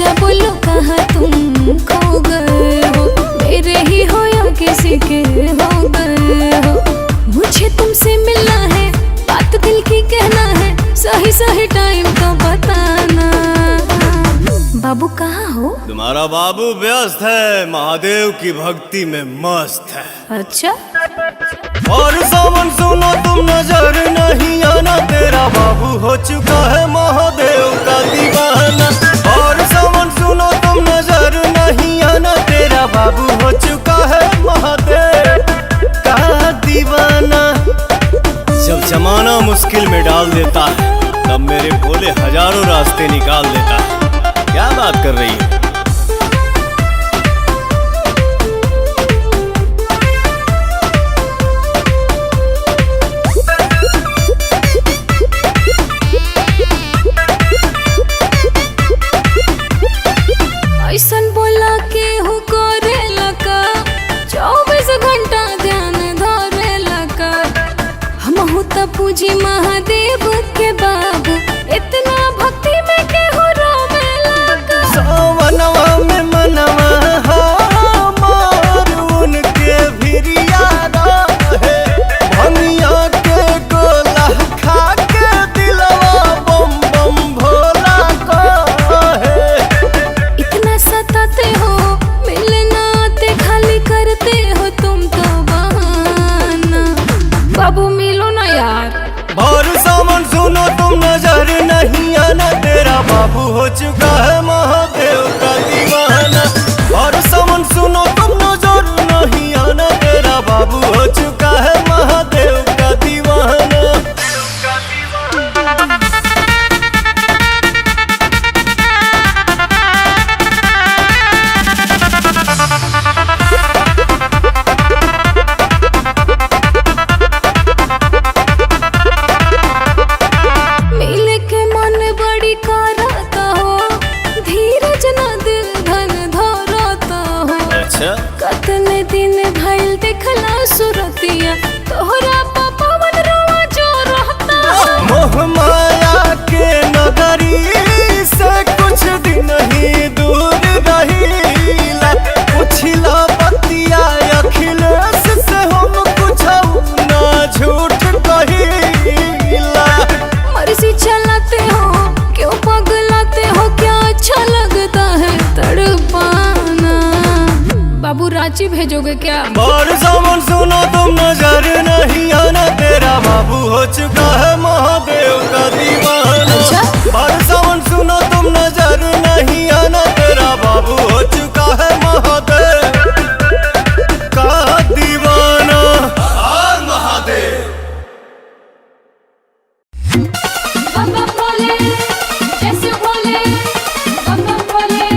आजा बोलो कहाँ तुम खो गए हो, मेरे ही हो या किसी के हो गए हो। मुझे तुमसे मिलना है, बात दिल की कहना है, सही सही टाइम तो बताना। बाबू कहाँ हो? तुम्हारा बाबू व्यस्त है, महादेव की भक्ति में मस्त है। अच्छा। और सावन सुनो तुम नजर नहीं आना, तेरा बाबू हो चुका है महादेव का दीवाना। और सावन सुनो तुम नजर नहीं आना, तेरा बाबू हो चुका है महादेव का दीवाना। जब जमाना मुश्किल में डाल देता है, तब मेरे भोले हजारों रास्ते निकाल देता है। क्या बात कर रही है? ऐसन बोला के हो करे लका, 24 घंटा ध्यान धरे लका। हम हो त पूजी महादेव के बाबू, इतना भक्ति में के हो रोवे लका। सावनवा में मनवा हमार उनके भिरिया रहे, भंगिया के गोला खा के दिलवा बम बम भोला कहे। इतना सताते हो, मिलना आते खाली करते हो तुम तो बहाना। बाबू मिलो ना यार। भर सावन सुनो तुम नजर नहीं आना, तेरा बाबू हो चुका है महादेव का दीवाना। और सावन सुनो तुम नजर नहीं आना, तेरा बाबू हो चुका है महादेव का दीवाना। मिले के मन बड़ी करता हो, धीरज न दिल धन धरता हो। अच्छा। कतने दिन भइल देखला सुरतिया, तोहरा पवन रोवा जो रहता हो। मोह माया के नगरी से कुछ दिन ही दूर रहीला, पुछला बतिया अखिलेश से हम कुछ ना झूठ कहीला। मर्जी चलाते हो, क्यों पगलाते हो, क्या अच्छा लगता है तड़पाना। बाबू रांची भेजोगे क्या? और सावन सुनो तुम नजर नहीं आना, तेरा बाबू हो चुका है महादेव का दीवाना। अच्छा? और सावन सुनो तुम नजर नहीं आना, तेरा बाबू हो चुका है महादेव का दीवाना। हर महादेव। बम बम भोले, जैसे भोले, बम बम Bhole,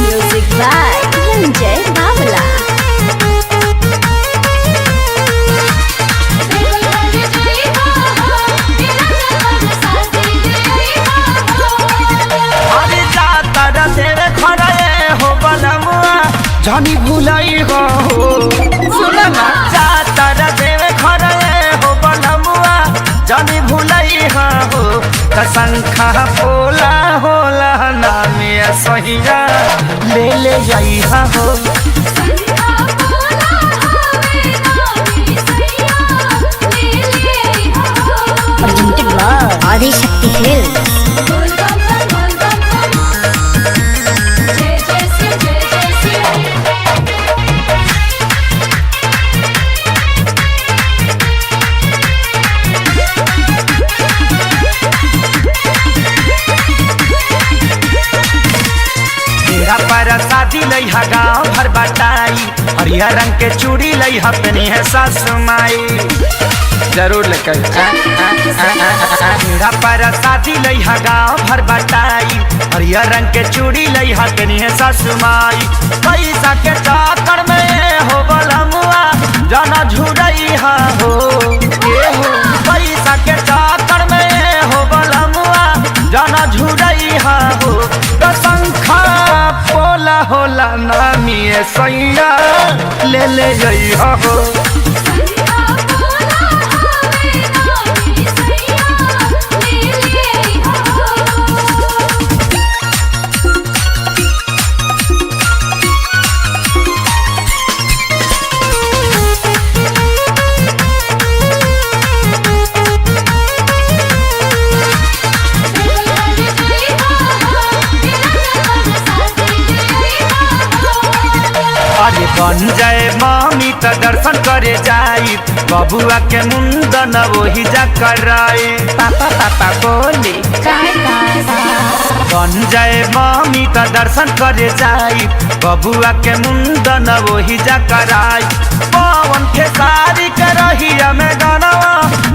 Music by Ranjay Bawla. अरे जातर तेरे खड़े हो बनमुआ, जानी भुलाई हो। सुना ना, जातर तेरे खड़े हो बनमुआ, जानी भुलाई हो। कसंखा पोला होला नामे सहिया ले ले जाई हो। Presented by Adi Shakti Films. तेरा पर शादी लई हा गाँव भर बटाई, हरियर रंग के चूड़ी लई हा पहनी है सासु माई। जरूर लेकर तेरा पर शादी लई हा गाँव भर बटाई, हरियर रंग के चूड़ी लई हा पहनी है सासु माई। पैसा के चाकर में हो बलमुआ, जाना झुरई हा हो। ये हो पैसा के चाकर में हो बलमुआ, जाना झुरई हा हो। कसंखा पोला होला नामी सैया ले ले जई हो। बन जाए मामी त दर्शन करे जाई बबुआ के मुंडन वही जा कराई पापा पापा बोली बन जाए मामी त दर्शन करे जाई बबुआ के मुंडन वही जा कराई पवन के सारी करही में गानवा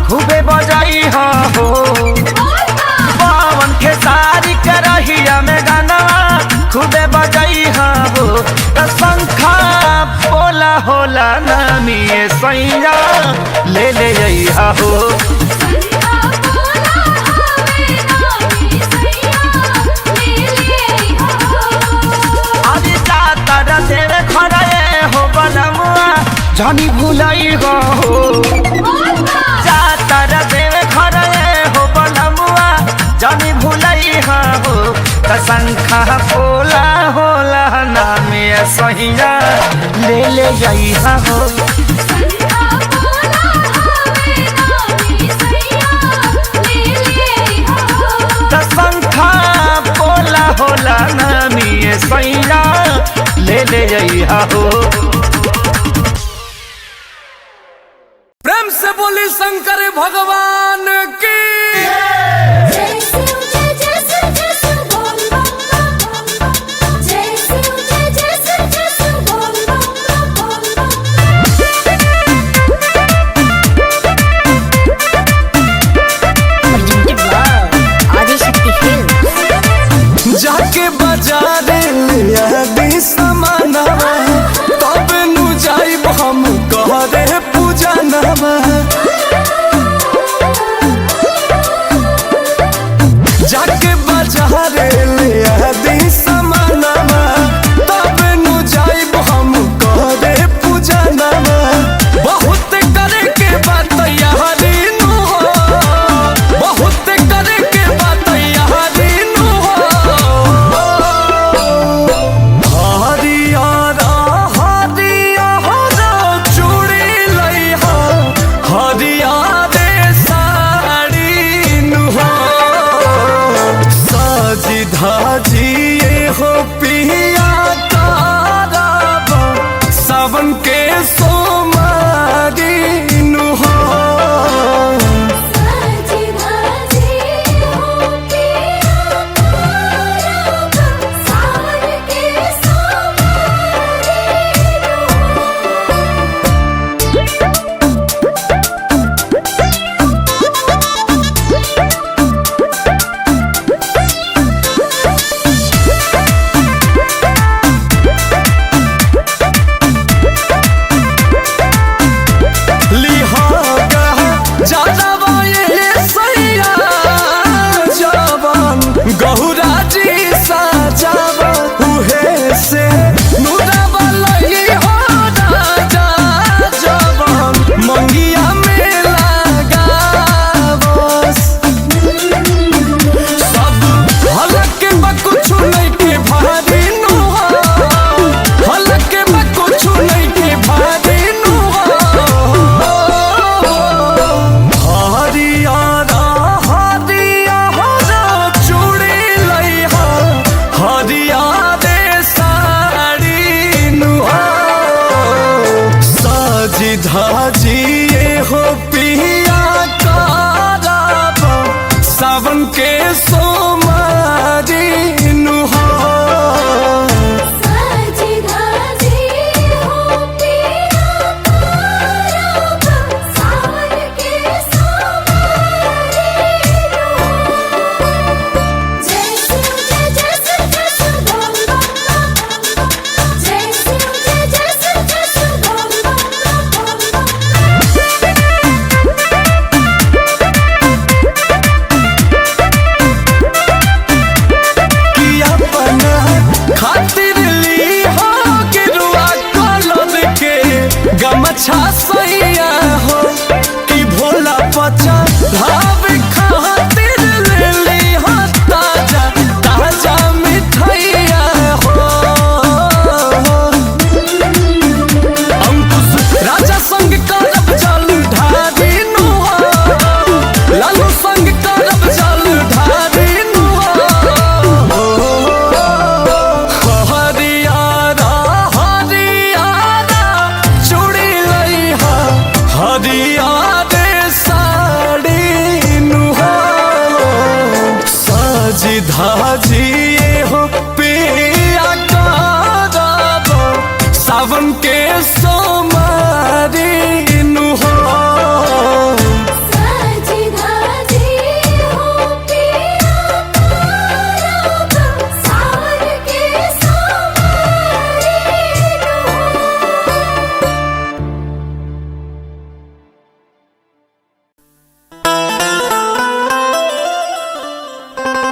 खूबे बजाई हो पवन के सारी करही में गानवा खूबे बजाई हो त शंखा बोला होला नामी सैया ले ले जइहा हो तेरे खड़े हो बनमुआ जानी भुलाई हो जातर तेरे खड़े हो बनमुआ जानी भुलाई हो शंखा बोला होला नामे सहिया ले ले जइहा हो शंखा बोला होला नामे सहिया ले ले जइहा हो। प्रेम से बोली शंकर भगवान की जाके बाजारे ले समानवा तब नु जाइब हम कहरे पूजा नवा जाके बाजारे ले समानवा तब नु जाइब हम कहरे पूजा नवा बहुत करे के बात यारी नु हो बहुत करे के बात यारी नु धाजिए हो पिया तारा सावन के सोमारी नु हो धाजिए हो पिया तारा सावन के सोमारी नु हो अच्छा सैया हो कि भोला पचा भाव खातिर ले ली हो ताजा ताजा मिठाइया हो अंकुश राजा संग करब जल ढारी नु हो लालू संग करब जल ढारी नु हो हरियारा हरियारा सावन के सोमारी नु हो साजी धाजी हो पिया सावन के सोमारी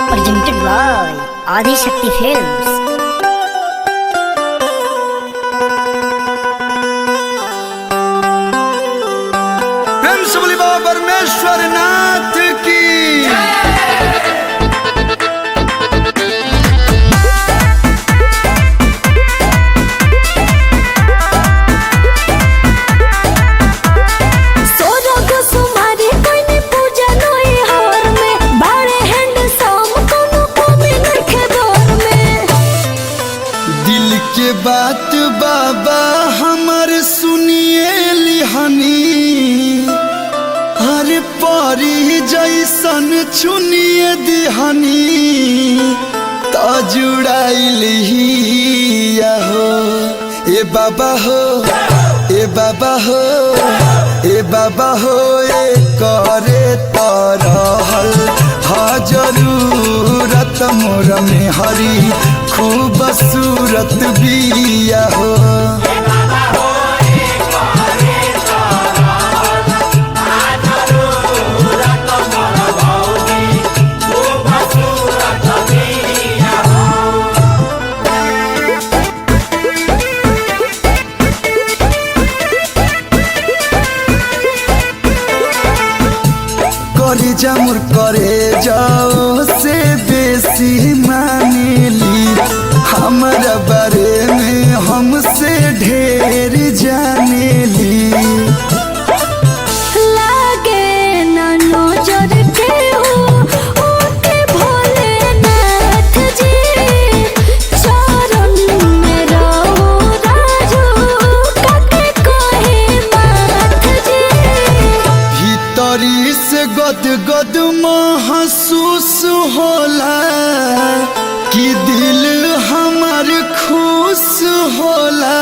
Presented by Adi Shakti Films. प्रेम से बोली बाबा परमेश्वर नाथ की सोरग सुमारी कोइनी पूजा नोई हार में बाड़े हैंड साम कोनो कमी नखे दौर में दिल के बात बाबा हमर सुनिए लिहानी हर परी जैसन चुनिए दिहानी तो जुड़ाइल हिया हो ए बाबा हो ए बाबा हो ए बाबा हो ए करे तरहल हा जरूरत मोर में हरी खूब सूरत बिया हो करे जामुर करे जाओ से बेसी मानेली हमारा बारे में हमसे ढेर जानेली लागे ना नजर के हो ओके भोलेनाथ जी चरण में रहो राजू काके कहे माथ जी भीतरी से गद गद महसूस होला कि दिल हमार खुश होला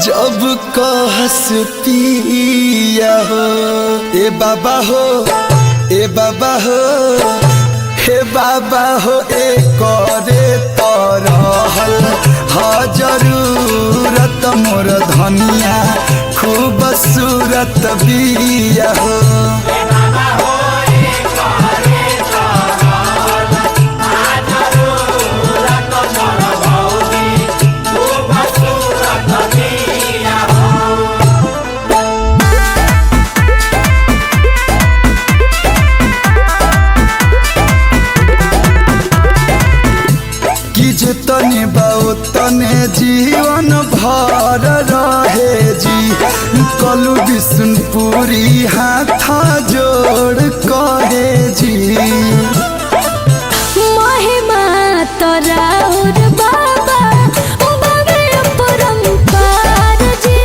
जब कहस पिया हो ए बाबा हो ए बाबा हो हे बाबा हो ए करे तरहल हा जरूरत मोर धनिया खूब सूरत बिया हो कि जे तने बाओ तने जीवन भर रहे जी कलु विष्णुपुरी हाथा जोड़ कहे जी महिमा तोरा और बाबा बाबे परम्पार जी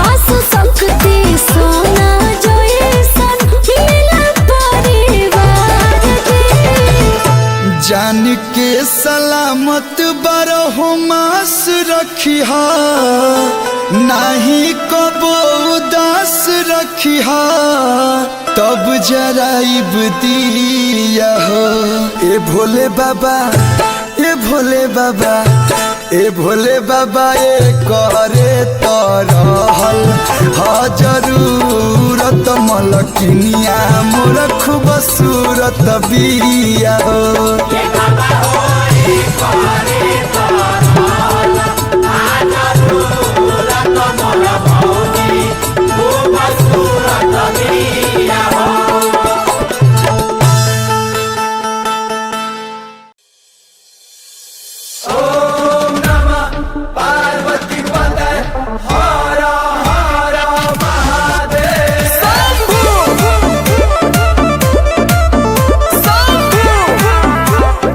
आसु शक्ति सोना जैसन मिला परिवार जी जान के सलामत बरहो मास रखिहा नाही कबो उदास रखिहा तब जराइब दिया हो ए भोले बाबा ए भोले बाबा ए भोले बाबा ए करे तरहल हा जरूरत मलकिनिया मोर खूब सूरत बिया हो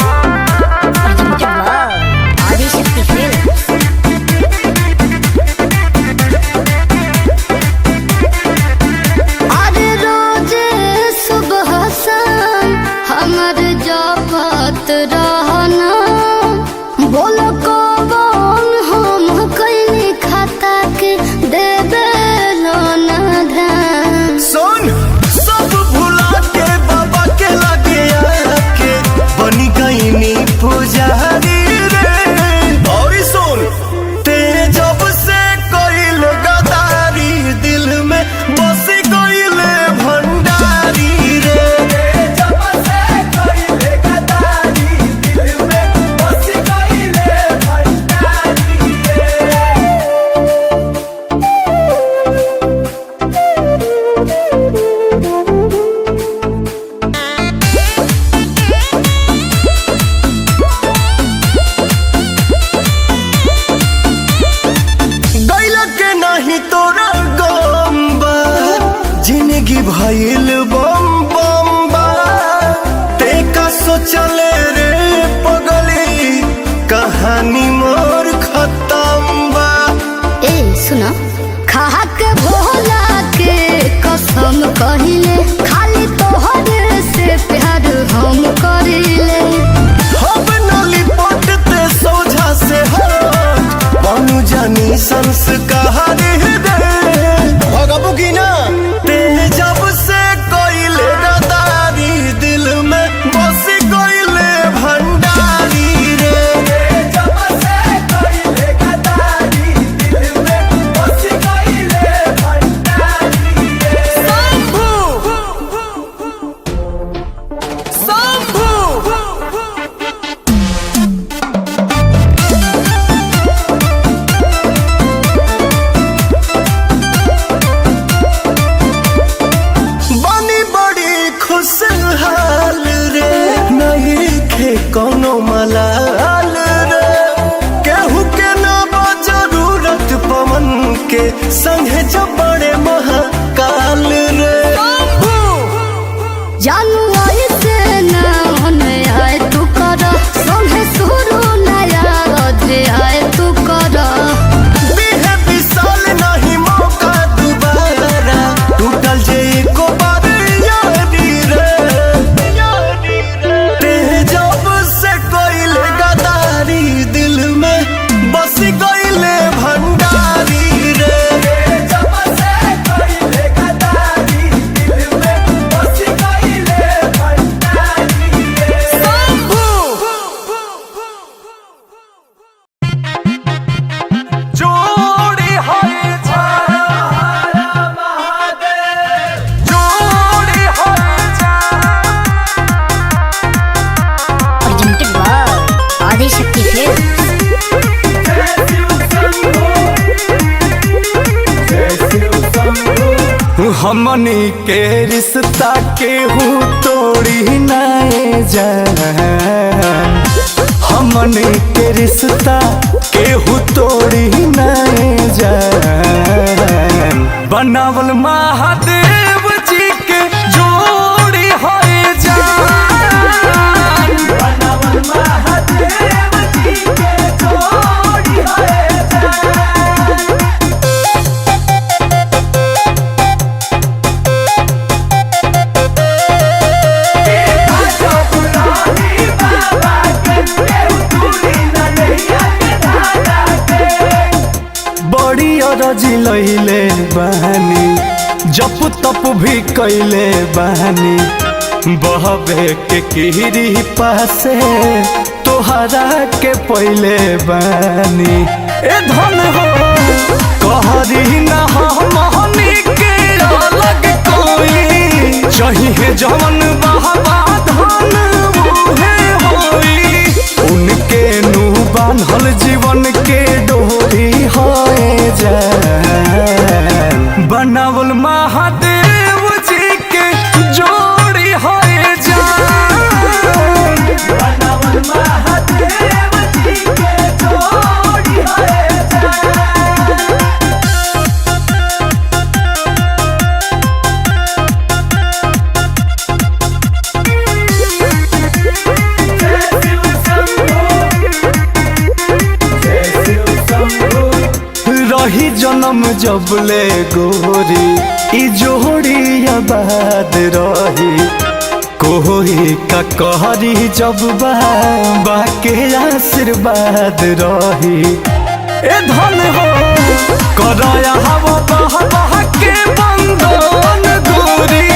Presented by नहीं तोरा गम्बा जिंदगी भइल बम बम बा ते का सोचले रे पगली कहानी मोर खत्म बा। ए सुना खा के भोला के कसम कहिले खाली तोहरे से प्यार हम करिले। हम नली पटते सोझा से हट बनू जानी संस्कार दे भगबू की ना ते जब से कोइले गदारी दिल में बस कोइले भंडारी रे जब से कोइले गदारी दिल में बस कोइले भंडारी रे। शंभू शंभू बनी बड़ी खुशहाल रे नहीं खे कोनो मलाल रे केहू के ना जरूरत पवन के संगे जब बड़े महाकाल रे। जानू ऐसे ना होने आए तू कर संगे शुरू नया अध्याय तू कर। बीहे विशाल नहीं मौका दोबारा टूटल जे एको बार यारी रे ते जब से कोइले गदारी दिल में बस कोइले भंडारी रे जब से कोइले गदारी दिल में बस कोइले भंडारी रे। शंभू जोड़ी होए छाया महादेव जोड़ी होए प्रेजेंटेड बाय आदि शक्ति फिल्म्स। हमनी के रिश्ता केहू तोड़ी नाए जान हमनी के रिश्ता केहू तोड़ी नाए जान बनावल महादेव जी के जोड़ी होए जान बनावल महादेव जी के जोड़ी होए जान। बड़ी अरजी लैले बहानी जप तप भी कैले बहानी बहबे के किरी पासे तोहरा के पहले बानी ए धन हो कहरी ना हमनी के अलग कोई चाहिए जवन बहबा धन उहे होई उनके नु बान्हल जीवन के डोरी होए जान बनावल महादेव जी के जोड़ी होए जान बनावल महादेव जी के जोड़ी होए जान। रही जन्म जब ले गोरी ई जोड़ी आबाद रही कोई का कहरी जब बाबा के आशीर्वाद रही ए धन हो करया हवा बह बह के बंदन गोरी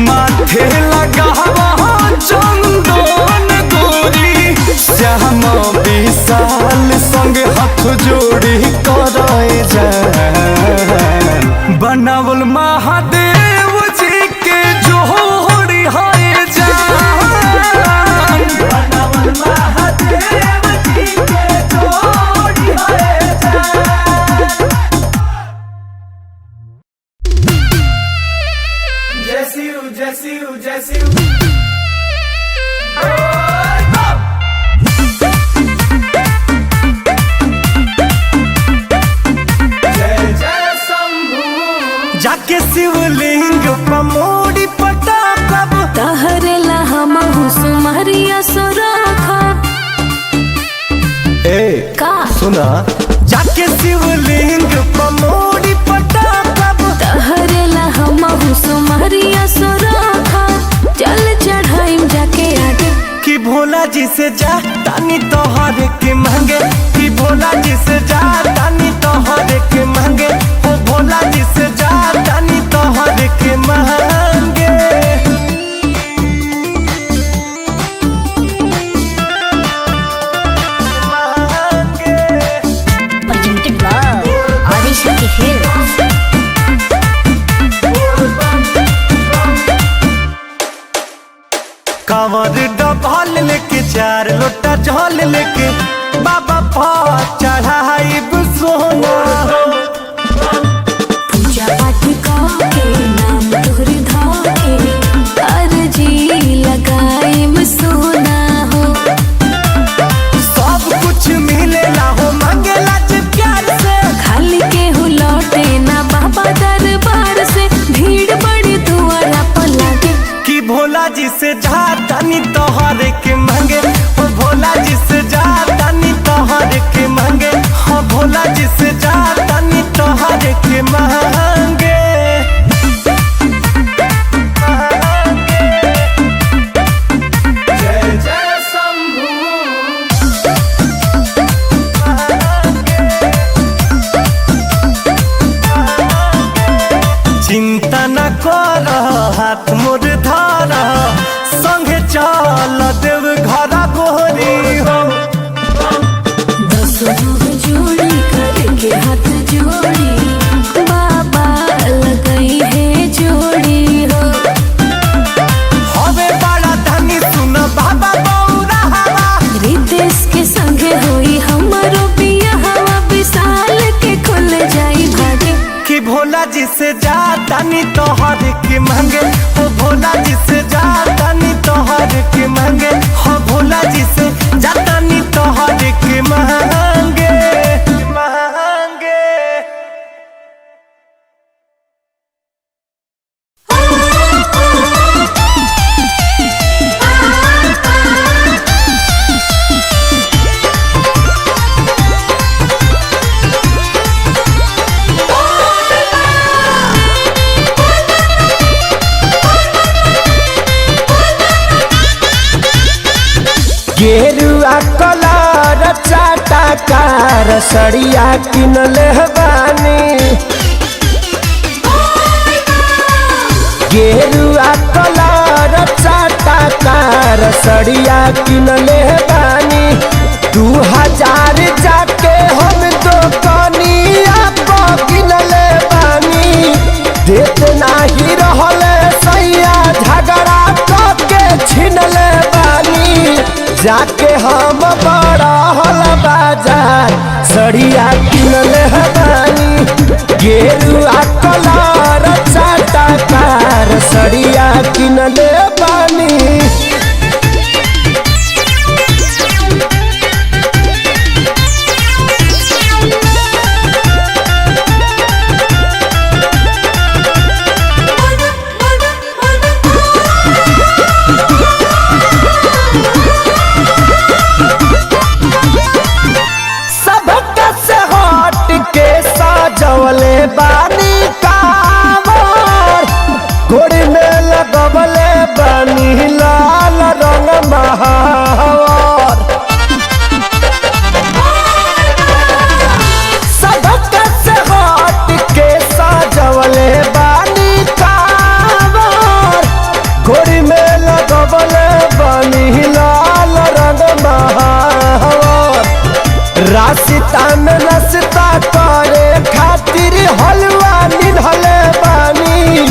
माथे लगा हवा चंदन गोरी श्याम विशाल संग हाथ जोड़ी करे जान बनावल महादेव जी के जोड़ी होए जान बनावल महादेव जी के जोड़ी होए जान। जय शिव जय शिव जय शिव जाके शिवलिंग पमोड़ी पटा कब तहरेला हम सुमारिया सोराखा ए का सुना जाके शिवलिंग पमोड़ी पटा कब तहरेला हम सुमारिया सोराखा चल चढ़ाइम जाके आगे कि भोला जी से जा तानी तोहर के मांगे कि भोला जी से जा तानी तोहर के मांगे ओ भोला जी से जा तानी तोहर के मांगे presented by Adishakti Films. कांवर डबल लेके 4 लोटा जल लेके बाबा पर चढ़ाई सोना पूजा पाठ के नाम तोहरी धाके अर्जी लगाइम सोना हो सब कुछ मिलेला हो मांगेला जे प्यार से खाली के हो लौटे ना बाबा दरबार से भीड़ बड़ी दुआरा पर लागे कि भोला जी से जा तानी तोहर के मांगे ओ भोला जी से जा तानी तोहर के मांगे हाँ भोला जी से जा तानी तोहर के मांगे जय जय शंभू चिंता न कर हाथ मोर धार संगे चल देव घर गोरी हो दसों जोड़ी करके हाथ जोड़ी बाबा लगाई है जोड़ी हो हवे बड़ा धनी सुन बाबा बौरा हवा रितेश के संगे होई हमारो बिया हवा विशाल के खुल जाई भागे कि भोला जी से जा तानी तोहर के मांगे ओ भोला जी से जा तानी तोहर के मांगे हाँ भोला जी से जा तानी तोहर के मांगे मांगे गेरुआ कलर चाटा कार सड़िया किनले बानी गेरुआ कलर चाटा कार सड़िया किनले बानी 2000 जाके हम दुकानिया पर किनले बानी देत नाही रहले सैया झगड़ा करके छिनले बानी जाके हम बड़ा हल बाजार सड़िया किनले बानी गेरुआ कलर चाटा कार सड़िया किनले बानी सबका से हट के सजवले बानी कावर गोड़ी में लगवले बानी लाल रंग महावर सबका से हट के सजवले बानी कावर गोड़ी में लगवले बानी लाल रंग महावर रास्ता में नाश्ता करे खातिर हलवा निधले बानी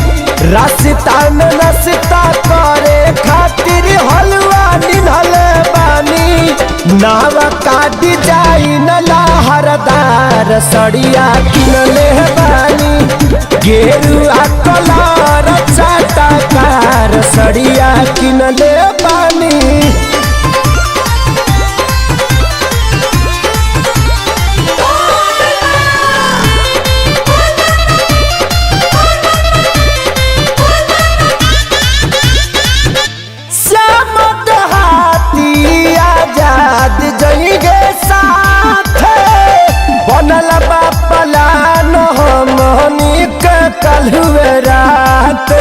रास्ता में नाश्ता करे खातिर हलवा निधले बानी नावा का डिजाइन लहरदार सड़िया किनले बानी गेरुआ कलर चाटा कार सड़िया किनले बानी हुए रात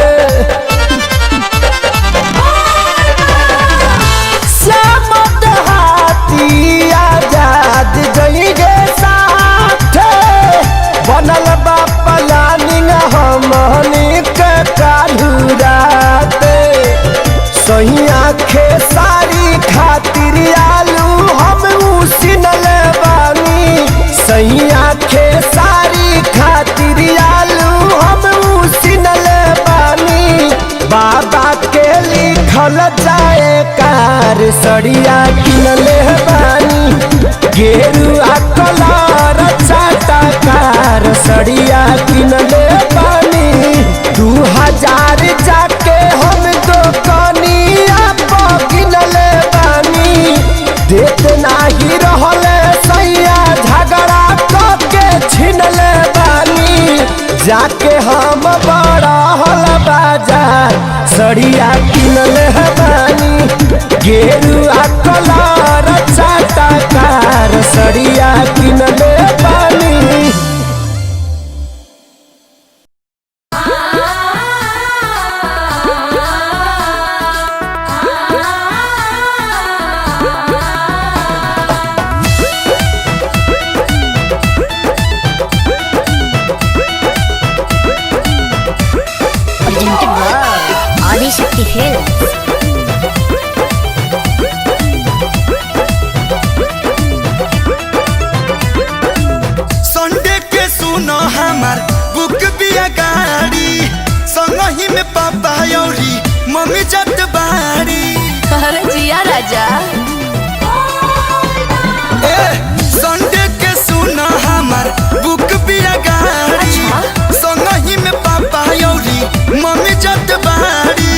श्यामत हाथी आजाद गई गे साथ बनल बा प्लानिंग हमनी के कालू रात सही आँखे सारी खातिर आलू हम उसिनले बानी सही आँखे सारी खातिर आलू हम उसिनले बानी बाबा के लिखल जाए कार सड़िया किनले बानी गेरुआ कलर चाटा कार सड़िया किनले बानी 2000 जाके हम दुकानिया किनले बानी देत नाही रहले सैया झगड़ा करके छिनले बानी जाके हम बड़ा हल बाजार सड़िया किनले बानी गेरुआ कलर चाटा कार सड़िया किनले बानी आदिशक्ति फिल्म्स। संडे के सुनो हमार बुक बिया गाड़ी संगही में पापा औरी मम्मी जत बाड़ी अरे जिया राजा संडे के सुनो हमार बुक बिया गाड़ी संगही में पापा औरी मम्मी जत बाड़ी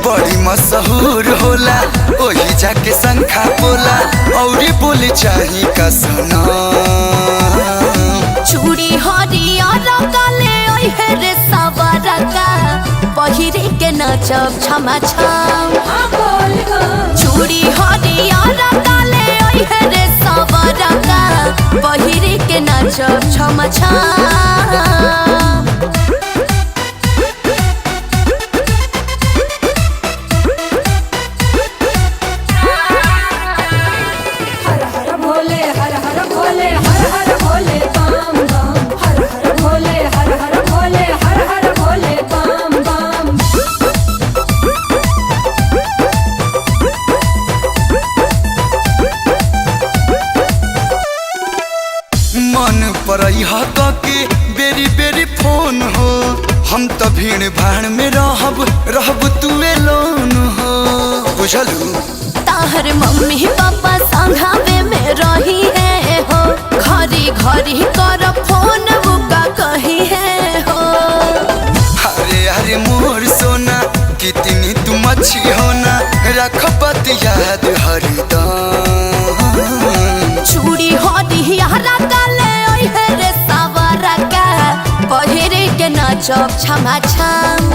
बड़ी मशहूर होला ओही जाके शंखा बोला औरी बोले चाही का सुना चूड़ी हरियर काले ओहे रे सवारा का पहिरे के नाचब छमा छम चूड़ी हरियर काले ओहे रे सवारा का पहिरे के नाचब छमा छम के बेरी बेरी फोन हो हम तो भीड़ भाड़ में रहब तुए लोन हो बुझलू ताहर मम्मी पापा संघावे में रही है हो घरी घरी कर फोन बुका कही है हो अरे अरे मोर सोना कितनी तुम अच्छी होना रख बात याद हरदम चूड़ी हरिहरा काले ओहे रे सवारा का पहिरे के नाचब छमा छम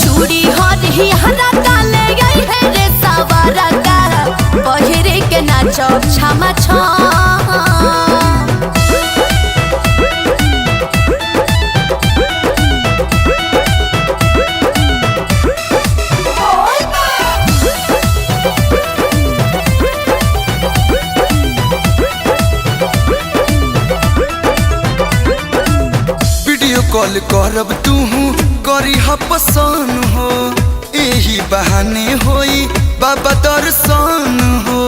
चूड़ी हरिहरा काले ओहे रे सवारा का पहिरे के नाचब छमा छम कॉल करब तू करी पसंद हो यही बहाने होई बाबा दर्शन हो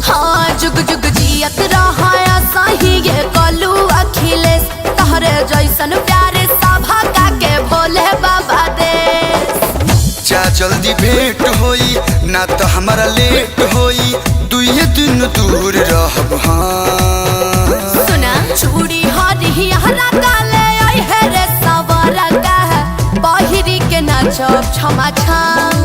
हाँ जुग जुग जियत रहा सही ये कलू अखिलेश तहरे जैसन प्यारे सभा का के भोले बाबा देश जा जल्दी भेंट होई ना तो हमारा लेट होई दुए दिन दूर रहब हाँ सुना चूड़ी हरिहरा काले रे सवारा का पहिरी के नाचब छमा छम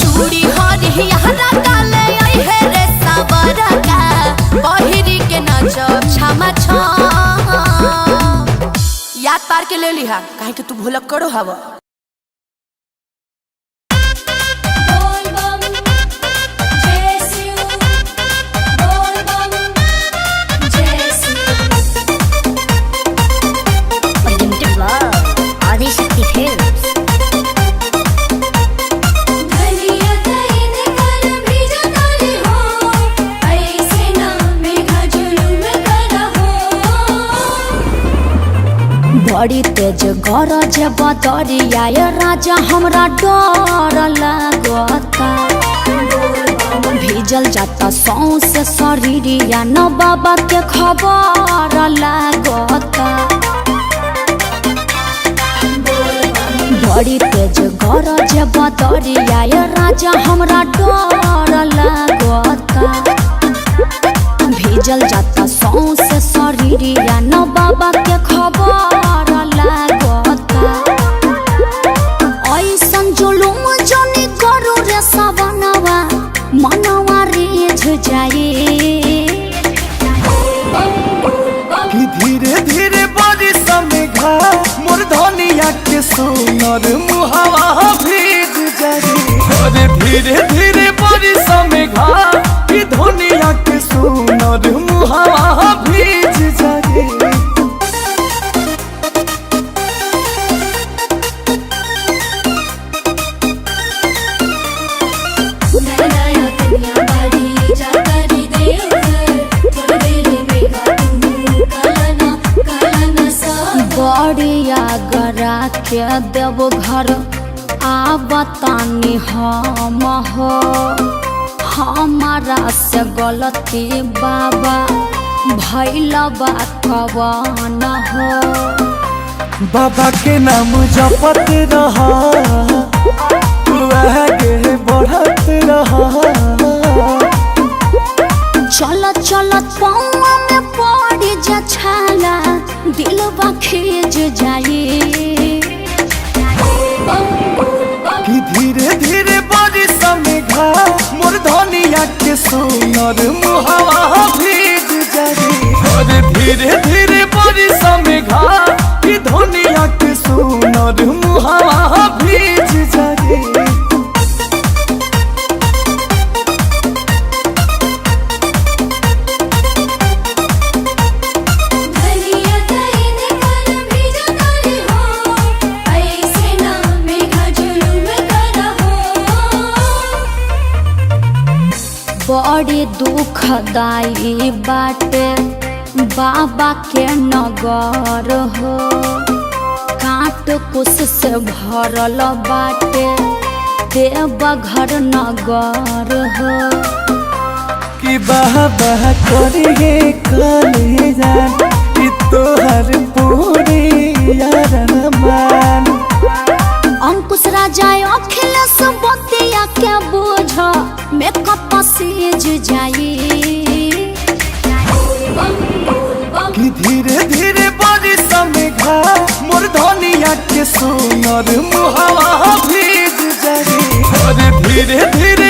चूड़ी हरिहरा काले रे सवारा का पहिरी के नाचब छमा छम याद पार के ले लिहा काहे कि तू भूलक करो हवा बड़ी तेज गरज बदरिया ये राजा हमरा डर लागता भीजल जाता सौंसे शरीरिया न बाबा के खबर लागता बड़ी तेज गरज बदरिया ये राजा हमरा डर लागता भीजल जाता सौंसे शरीरिया न बाबा के खबर लागता ऐसन जुलुम जनी करू रे सवनवा मनवा रेझ जाए कि धीरे धीरे बारिश में घा मोर धनिया के सोनर मुहावा भीग जाए अरे धीरे धीरे बारिश में घा कि धनिया के सोनर मुहावा भीग जाए बड़िया गरा के देव घर आबतानी हम हो हमारा से गलती बाबा भैला बा कवन हो बाबा के नाम जपत रहा आगे बढ़त रहा चलत चलत पौआ में पड़ जा छाला दिलवा खींच जाए कि धीरे धीरे बारिश में घा मोर धनिया के सोनर मुहावा भीग जाए अरे धीरे धीरे बारिश में घा कि धनिया के सोनर मुहावा भीग जाए बड़ी दुखदाई बाटे बाबा के नगर हो काट कुश से भरल बाटे देवघर नगर हो कि बाबा करिए कले जान कि तोहर पूरी यारन मान अंकुश राजा अखिलेश बतिया के बोझ मेकअप सीज जाए कि धीरे धीरे बारिश में घा मोर धनिया के सोनर मुहावा भीग जाए अरे धीरे धीरे